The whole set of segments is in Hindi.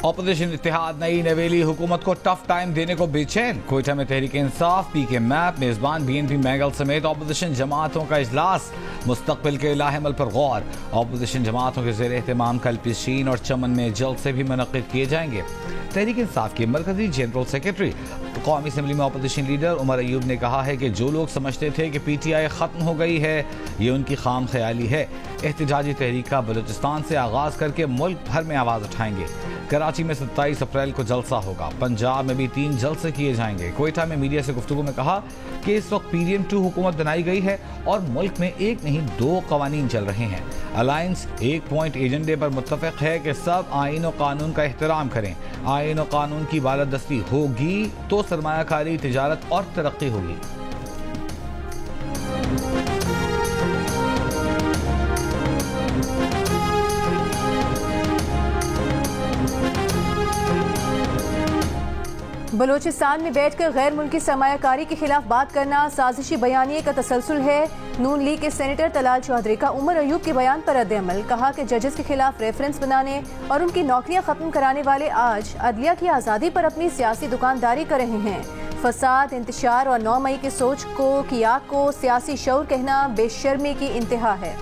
ऑपोजिशन इत्तेहाद नई नवेली हुकूमत को टफ टाइम देने को बेचैन। कोयटा में तहरीक इंसाफ, पीके मैप, मेजबान बीएनपी मैगल समेत ऑपोजिशन जमातों का इजलास। मुस्तकबिल के लाहेमल पर गौर। ऑपोजिशन जमातों के ज़ेर एहतमाम कल पिशीन और चमन में जल्द से भी मुनक़्क़िद किए जाएंगे। तहरीक इंसाफ के मरकजी जनरल सेक्रेटरी कौमी असम्बली में ऑपोजिशन लीडर उमर अयूब ने कहा है कि जो लोग समझते थे कि पीटीआई ख़त्म हो गई है, ये उनकी खाम ख्याली है। एहतजाजी तहरीक का बलूचिस्तान से आगाज़ करके मुल्क भर में आवाज़ उठाएंगे। कराची में 27 अप्रैल को जलसा होगा। पंजाब में भी 3 जलसे किए जाएंगे। कोयटा में मीडिया से गुफ्तगू में कहा कि इस वक्त PDM-2 हुकूमत बनाई गई है और मुल्क में एक नहीं 2 कवानीन चल रहे हैं। अलायंस एक पॉइंट एजेंडे पर मुत्तफ़िक़ है कि सब आईन और कानून का एहतराम करें। आईन और कानून की बालादस्ती होगी तो सरमायाकारी, तिजारत और तरक्की होगी। बलूचिस्तान में बैठकर गैर मुल्की सरमायाकारी के खिलाफ बात करना साजिशी बयानिए का तसलसल है। नून लीग के सेनेटर तलाल चौधरी का उमर अयूब के बयान पर रद्द-ए-अमल। कहा कि जजेस के खिलाफ रेफरेंस बनाने और उनकी नौकरियां खत्म कराने वाले आज अदलिया की आज़ादी पर अपनी सियासी दुकानदारी कर रहे हैं। फसाद, इंतशार और 9 मई की सोच की आग को सियासी शऊर कहना बेशर्मी की इंतहा है।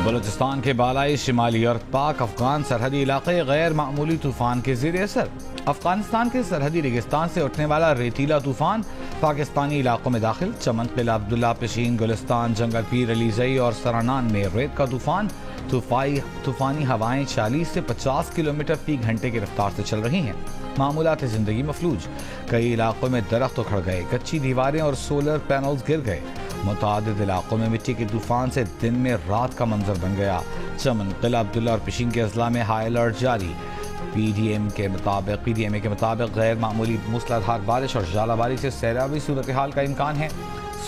बलूचिस्तान के बालाई शिमाली और पाक अफगान सरहदी इलाके गैर मामूली तूफान के ज़ेर असर। अफगानिस्तान के सरहदी रेगिस्तान से उठने वाला रेतीला तूफान पाकिस्तानी इलाकों में दाखिल। चमन, किला अब्दुल्ला, पिशीन, गुलिस्तान, जंगल पीर, अलीजई और सरानान में रेत का तूफान। तूफानी हवाएं 40 से 50 किलोमीटर फी घंटे की रफ्तार से चल रही हैं। मामूलात ज़िंदगी मफलूज। कई इलाकों में दरख्त उखड़ गए, कच्ची दीवारें और सोलर पैनल्स गिर गए। मुतादिद इलाकों में मिट्टी के तूफान से दिन में रात का मंजर बन गया। चमन, किला अब्दुल्ला और पिशीन के अजला में हाई अलर्ट जारी। PDMA के मुताबिक गैर मामूली मूसलाधार बारिश और जालाबारी से सैलाबी सूरत हाल का इम्कान है।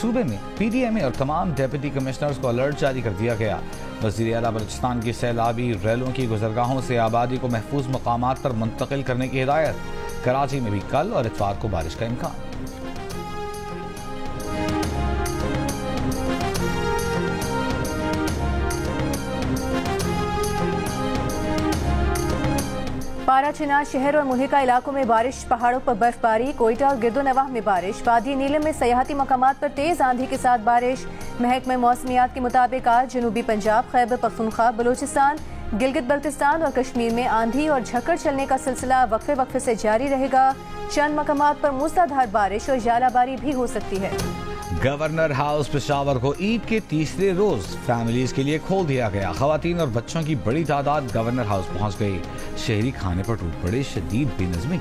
सूबे में PDMA और तमाम डेप्यूटी कमिश्नर्स को अलर्ट जारी कर दिया गया। वज़ीर आला बलूचिस्तान की सैलाबी रैलों की गुजरगाहों से आबादी को महफूज मकामात पर मुंतकिल करने की हिदायत। कराची में भी कल और इतवार को बारिश का इम्कान। पाराचीना शहर और मुल्हिका इलाकों में बारिश, पहाड़ों पर बर्फबारी। कोयटा और गिरदोनवाह में बारिश। वादी नीलम में सयाहती मकामात पर तेज आंधी के साथ बारिश। महकमे मौसमियात के मुताबिक आज जनूबी पंजाब, खैबर पख्तूनख्वा, बलूचिस्तान, गिलगित बल्तिस्तान और कश्मीर में आंधी और झक्कड़ चलने का सिलसिला वक्फे वक्फे से जारी रहेगा। चंद मकामात पर मूसलाधार बारिश और जालाबारी भी हो सकती है। गवर्नर हाउस पेशावर को ईद के तीसरे रोज फैमिलीज के लिए खोल दिया गया। खवातीन और बच्चों की बड़ी तादाद गवर्नर हाउस पहुंच गई। शहरी खाने पर टूट पड़े शदीद बेनज़मी।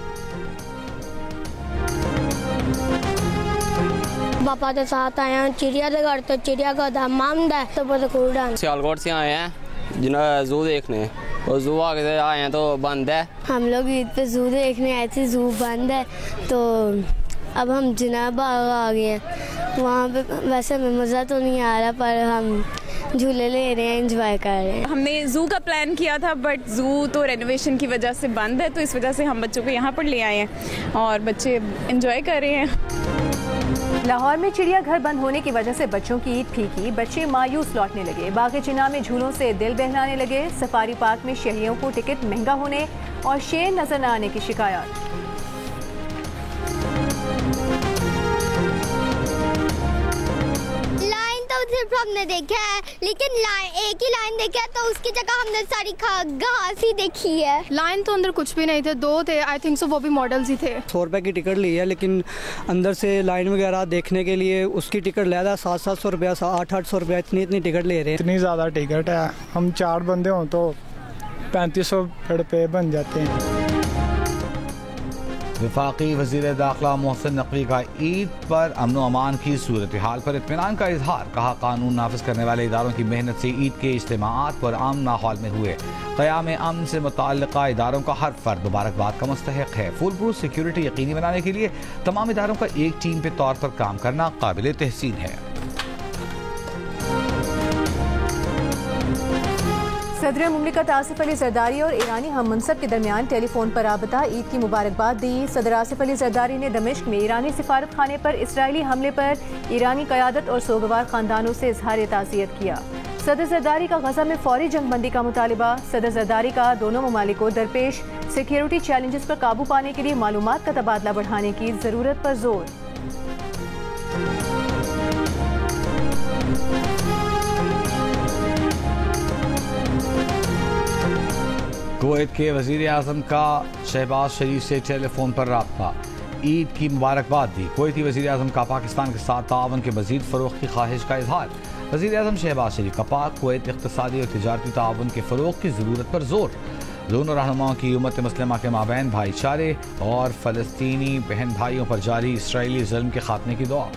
पापा के साथ आए हैं चिड़ियाघर, तो चिड़ियाघर हमाम तो सियालकोट से आए हैं जिन्हें जू देखने, और जू आगे आए हैं तो बंद है। हम लोग ईद पे जू देखने आए थे, जू बंद है तो अब हम जिना बाग आ गए हैं। वहाँ पे वैसे हमें मज़ा तो नहीं आ रहा, पर हम झूले ले रहे हैं, एंजॉय कर रहे हैं। हमने जू का प्लान किया था, बट जू तो रेनोवेशन की वजह से बंद है, तो इस वजह से हम बच्चों को यहाँ पर ले आए हैं और बच्चे एंजॉय कर रहे हैं। लाहौर में चिड़ियाघर बंद होने की वजह से बच्चों की ईद फीकी। बच्चे मायूस लौटने लगे। बाग चिना में झूलों से दिल बहलाने लगे। सफारी पार्क में शहरियों को टिकट महंगा होने और शेर नजर न आने की शिकायत। सिर्फ हमने देखा है, लेकिन एक ही लाइन देखा है, तो उसकी जगह हमने सारी घास ही देखी है। लाइन तो अंदर कुछ भी नहीं थे, 2 थे आई थिंक सो, वो भी मॉडल्स ही थे। 100 रुपए की टिकट ली है, लेकिन अंदर से लाइन वगैरह देखने के लिए उसकी टिकट ले रहा है 700-700 रुपया, 800-800 रुपया, इतनी टिकट ले रहे हैं। इतनी ज़्यादा टिकट है, हम 4 बंदे हों तो 3500 रुपये बन जाते हैं। वफाकी वज़ीर दाखिला मोहसिन नकवी का ईद पर अमन व अमान की सूरत हाल पर इत्मीनान का इजहार। कहा कानून नाफिज करने वाले इदारों की मेहनत से ईद के इज्तिमाआत पर अमन माहौल में हुए। क़याम अमन से मुताल्लिक़ा इदारों का हर फर्द मुबारकबाद का मुस्तहिक़ है। फुल प्रूफ सिक्योरिटी यकीनी बनाने के लिए तमाम इदारों का एक टीम के तौर पर काम करना काबिल तहसीन है। सदर मुमलिकत आसिफ अली जरदारी और ईरानी हम मनसब के दरमियान टेलीफोन पर राबता। ईद की मुबारकबाद दी। सदर आसिफ अली जरदारी ने दमिश्क में ईरानी सिफारत खाने पर इसराइली हमले पर ईरानी क़यादत और सोगवार ख़ानदानों से इजहार ताज़ियत किया। सदर जरदारी का गजा में फौरी जंगबंदी का मुतालिबा। सदर जरदारी का दोनों ममालिक को दरपेश सिक्योरिटी चैलेंजेस पर काबू पाने के लिए मालूमात का तबादला बढ़ाने की जरूरत पर जोर। कुवैत के वजीर आजम का शहबाज शरीफ से टेलीफोन पर राब्ता, ईद की मुबारकबाद दी। कुवैती वजीर आजम का पाकिस्तान के साथ तावन के मजीद फरोग की ख्वाहिश का इजहार। वजीर आजम शहबाज शरीफ का पाक कुवैत इक़्तिसादी और तिजारती तावन के फरोग की ज़रूरत पर जोर। दोनों रहनुमाओं की उम्मत मुस्लिमा के माबैन भाईचारे और फ़लस्तीनी बहन भाइयों पर जारी इसराइली ज़ुल्म के खात्मे की दुआ।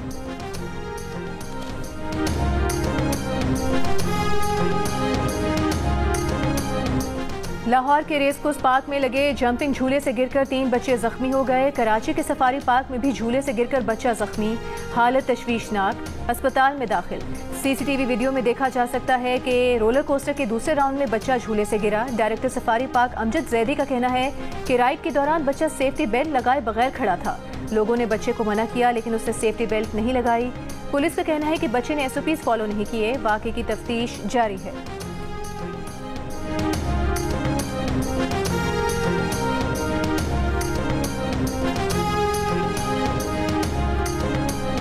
लाहौर के रेसकोर्स पार्क में लगे जंपिंग झूले से गिरकर 3 बच्चे जख्मी हो गए। कराची के सफारी पार्क में भी झूले से गिरकर बच्चा जख्मी, हालत तशवीशनाक, अस्पताल में दाखिल। सीसीटीवी वीडियो में देखा जा सकता है कि रोलर कोस्टर के दूसरे राउंड में बच्चा झूले से गिरा। Director safari park Amjad Zaidi का कहना है कि राइड के दौरान बच्चा सेफ्टी बेल्ट लगाए बगैर खड़ा था। लोगों ने बच्चे को मना किया लेकिन उसने सेफ्टी बेल्ट नहीं लगाई। पुलिस का कहना है कि बच्चे ने SOPs फॉलो नहीं किए। वाक़े की तफ्तीश जारी है।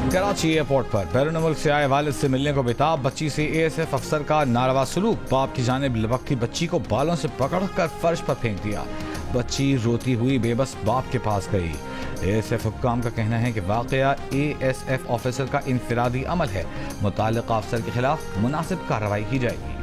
कराची एयरपोर्ट पर बैरून मुल्क से आए वालिद से मिलने को बेताब बच्ची से ASF अफसर का नारवा सलूक। बाप की जानिब लपकती बच्ची को बालों से पकड़कर फर्श पर फेंक दिया। बच्ची रोती हुई बेबस बाप के पास गई। ASF हुक्काम का कहना है कि वाकया ASF ऑफिसर का इनफरादी अमल है। मुताल्लिका अफसर के खिलाफ मुनासिब कार्रवाई की जाएगी।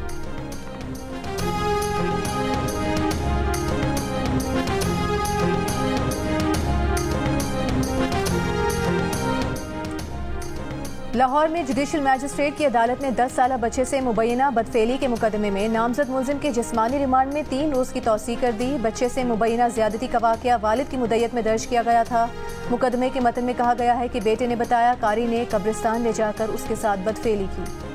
लाहौर में जुडिशल मैजिस्ट्रेट की अदालत ने 10 साला बच्चे से मुबैना बदफेली के मुकदमे में नामजद मुलजिम के जिस्मानी रिमांड में 3 रोज की तौसीक कर दी। बच्चे से मुबैना ज्यादती का वाकया वालिद की मुद्दत में दर्ज किया गया था। मुकदमे के मतन में कहा गया है कि बेटे ने बताया कारी ने कब्रिस्तान ले जाकर उसके साथ बदफेली की।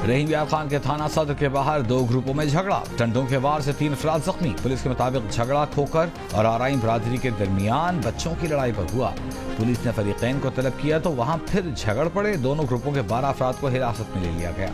रहीम यार खान के थाना सदर के बाहर 2 ग्रुपों में झगड़ा। टंडों के वार से 3 अफराद जख्मी। पुलिस के मुताबिक झगड़ा खोकर और आराइन बरादरी के दरमियान बच्चों की लड़ाई पर हुआ। पुलिस ने फरीकैन को तलब किया तो वहां फिर झगड़ पड़े। दोनों ग्रुपों के 12 अफराद को हिरासत में ले लिया गया।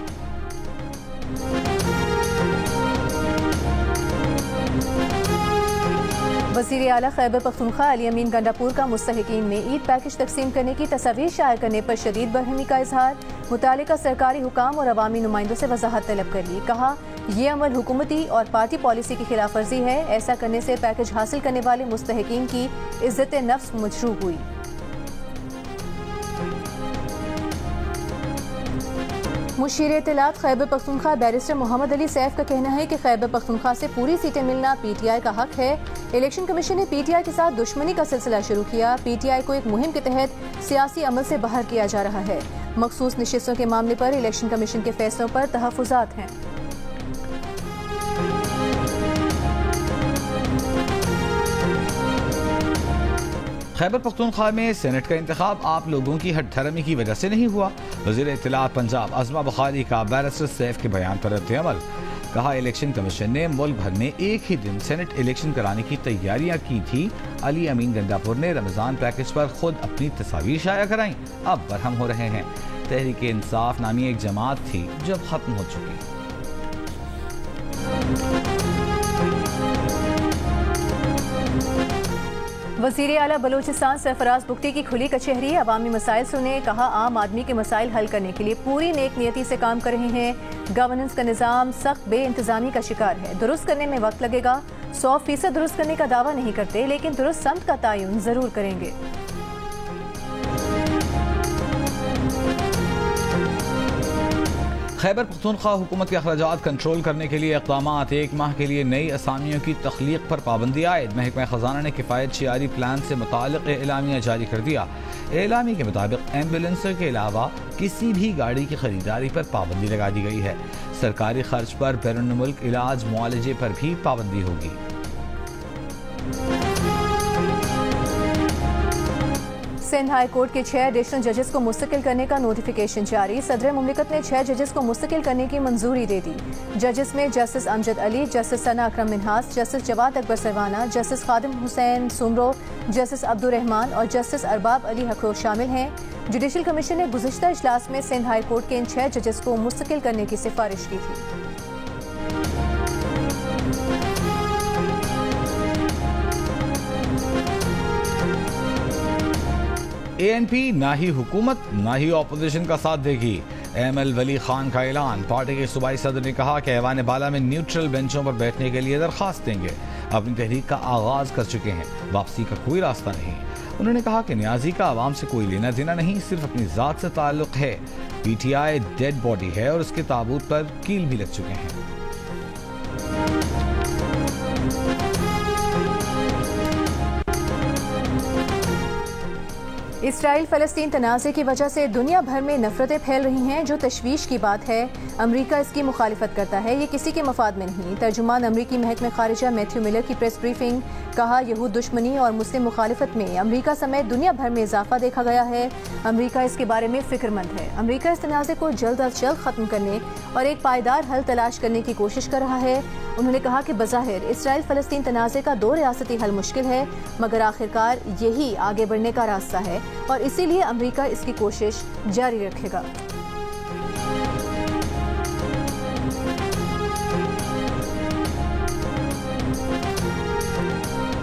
वज़ीर आला खैबर पख्तूनख्वा अली अमीन गंडापुर का मुस्तहिकीन में ईद पैकेज तकसीम करने की तस्वीर शायर करने पर शदीद बरहमी का इजहार। मुतालिका सरकारी हुकाम और अवामी नुमाइंदों से वजाहत तलब कर ली। कहा यह अमल हुकूमती और पार्टी पॉलिसी की खिलाफ वर्जी है। ऐसा करने से पैकेज हासिल करने वाले मुस्तहिकीन की इज्जत नफ्स मजरूह हुई। मुशीर इत्तलात खैबर पख्तूनख्वा बैरिस्टर मोहम्मद अली सैफ का कहना है कि खैबर पख्तूनख्वा से पूरी सीटें मिलना PTI का हक है। इलेक्शन कमीशन ने PTI के साथ दुश्मनी का सिलसिला शुरू किया। PTI को एक मुहिम के तहत सियासी अमल से बाहर किया जा रहा है। मखसूस नशिस्तों के मामले पर इलेक्शन कमीशन के फैसलों पर तहफ़्फ़ुज़ात हैं। खैबर पख्तूनख्वा में सेनेट का इंतखाब आप लोगों की हठधर्मी की वजह से नहीं हुआ। वज़ीर इत्तलात पंजाब अज़मा बुखारी का बैरिस्टर सैफ के बयान पर रद्द-ए-अमल। कहा इलेक्शन कमीशन ने मुल्क भर में एक ही दिन सेनेट इलेक्शन कराने की तैयारियां की थी। अली अमीन गंडापुर ने रमजान पैकेज पर खुद अपनी तस्वीर शाया कराई। अब बरहम हो रहे हैं। तहरीक इंसाफ नामी एक जमात थी जो खत्म हो चुकी। वज़ीर आला बलूचिस्तान सरफराज बुख्ती की खुली कचहरी अवामी मसाइल सुने। कहा आम आदमी के मसाइल हल करने के लिए पूरी नेक नियति से काम कर रहे हैं। गवर्नेंस का निज़ाम सख्त बेइंतज़ामी का शिकार है। दुरुस्त करने में वक्त लगेगा। 100% दुरुस्त करने का दावा नहीं करते लेकिन दुरुस्त समत का तयन जरूर करेंगे। खैबर पख्तूनख्वा हुकूमत के अखराजात कंट्रोल करने के लिए इक़दामात। 1 माह के लिए नई असामियों की तख्लीक पर पाबंदी आयद। महकमा खजाना ने किफ़ायत शियारी प्लान से मुताल्लिक़ एलामिया जारी कर दिया। एलामी के मुताबिक एम्बुलेंस के अलावा किसी भी गाड़ी की खरीदारी पर पाबंदी लगा दी गई है। सरकारी खर्च पर बैरून मुल्क इलाज मुआलजे पर भी पाबंदी होगी। सिंध हाई कोर्ट के 6 एडिशनल जजेस को मुस्तकिल करने का नोटिफिकेशन जारी। सदर मुमलिकत ने 6 जजेस को मुस्तकिल करने की मंजूरी दे दी। जजेस में जस्टिस अमजद अली, जस्टिस सना अकरम मिन्हास, जस्टिस जवाद अकबर सरवाना, जस्टिस खादिम हुसैन सुमरो, जस्टिस अब्दुल रहमान और जस्टिस अरबाब अली हकरो शामिल हैं। जुडिशल कमीशन ने गुज़िश्ता इजलास में सिंध हाई कोर्ट के इन 6 जजेस को मुस्तकिल करने की सिफारिश की थी। ANP ना ही हुकूमत ना ही ऑपोजिशन का साथ देगी। ML वली खान का ऐलान। पार्टी के सूबाई सदर ने कहा कि ऐवान बाला में न्यूट्रल बेंचों पर बैठने के लिए दरखास्त देंगे। अपनी तहरीक का आगाज कर चुके हैं, वापसी का कोई रास्ता नहीं। उन्होंने कहा कि न्याजी का आवाम से कोई लेना देना नहीं, सिर्फ अपनी जात से ताल्लुक है। PTI डेड बॉडी है और उसके ताबूत पर कील भी लग चुके हैं। इसराइल फ़लस्तीन तनाज़े की वजह से दुनिया भर में नफरतें फैल रही हैं, जो तशवीश की बात है। अमरीका इसकी मुखालिफत करता है, ये किसी के मफाद में नहीं। तर्जुमान अमरीकी महकमे खारिजा मैथ्यू मिलर की प्रेस ब्रीफिंग। कहा, यहूद दुश्मनी और मुस्लिम मुखालिफत में अमरीका समेत दुनिया भर में इजाफा देखा गया है। अमरीका इसके बारे में फिक्रमंद है। अमरीका इस तनाज़े को जल्द अज जल्द ख़त्म करने और एक पायदार हल तलाश करने की कोशिश कर रहा है। उन्होंने कहा कि बज़ाहिर इसराइल फ़लस्तीन तनाज़े का 2 रियासती हल मुश्किल है, मगर आखिरकार यही आगे बढ़ने का रास्ता है और इसीलिए अमरीका इसकी कोशिश जारी रखेगा।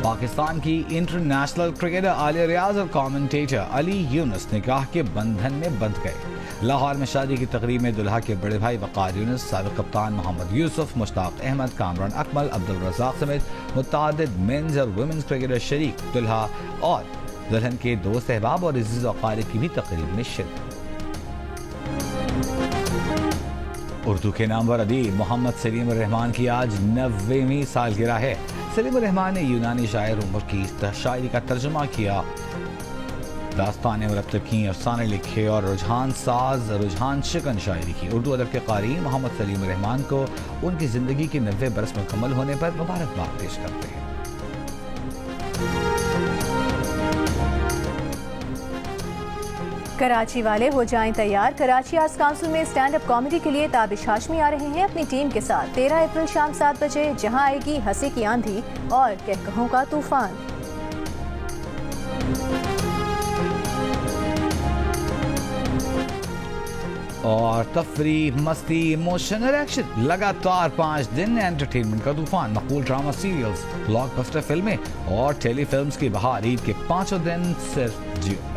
पाकिस्तान की इंटरनेशनल क्रिकेटर आलिया रियाज और कमेंटेटर अली यूनुस ने कहा कि बंधन में बंध गए। लाहौर में शादी की तकरीब में दुल्हा के बड़े भाई वक़ार यूनुस, साबिक़ कप्तान मोहम्मद यूसुफ, मुश्ताक अहमद, कामरान अकमल, अब्दुल रज़ाक समेत मुतअद्दिद मेंस और वुमेन्स क्रिकेटर शरीक। दुल्हा और दुल्हन के दोस्त अहबाब और अज़ीज़ व अक़ारिब की भी तकरीब में शिरकत। उर्दू के नामवर अदीब मोहम्मद सलीम रहमान की आज 90वीं सालगिरह है। सलीम रहमान ने यूनानी शायर उमर की शायरी का तर्जुमा किया, दास्तानें मुरत्तब की, अफसाने लिखे और रुझान साज रुझान शिकन शायरी की। उर्दू अदब के क़ारीन मोहम्मद सलीम रहमान को उनकी ज़िंदगी के 90 बरस मुकम्मल होने पर मुबारकबाद पेश करते हैं। कराची वाले हो जाएं तैयार। कराची आर्ट्स काउंसिल में स्टैंड अप कॉमेडी के लिए ताबिश हाशमी आ रहे हैं अपनी टीम के साथ। 13 अप्रैल शाम 7 बजे, जहां आएगी हंसी की आंधी और कहकहों का तूफान। और तफरीह, मस्ती, इमोशन और एक्शन, लगातार 5 दिन एंटरटेनमेंट का तूफान। मकबूल ड्रामा सीरियल्स, ब्लॉकबस्टर फिल्में और टेलीफिल्म्स की बहार। ईद के 5 दिन सिर्फ जियो।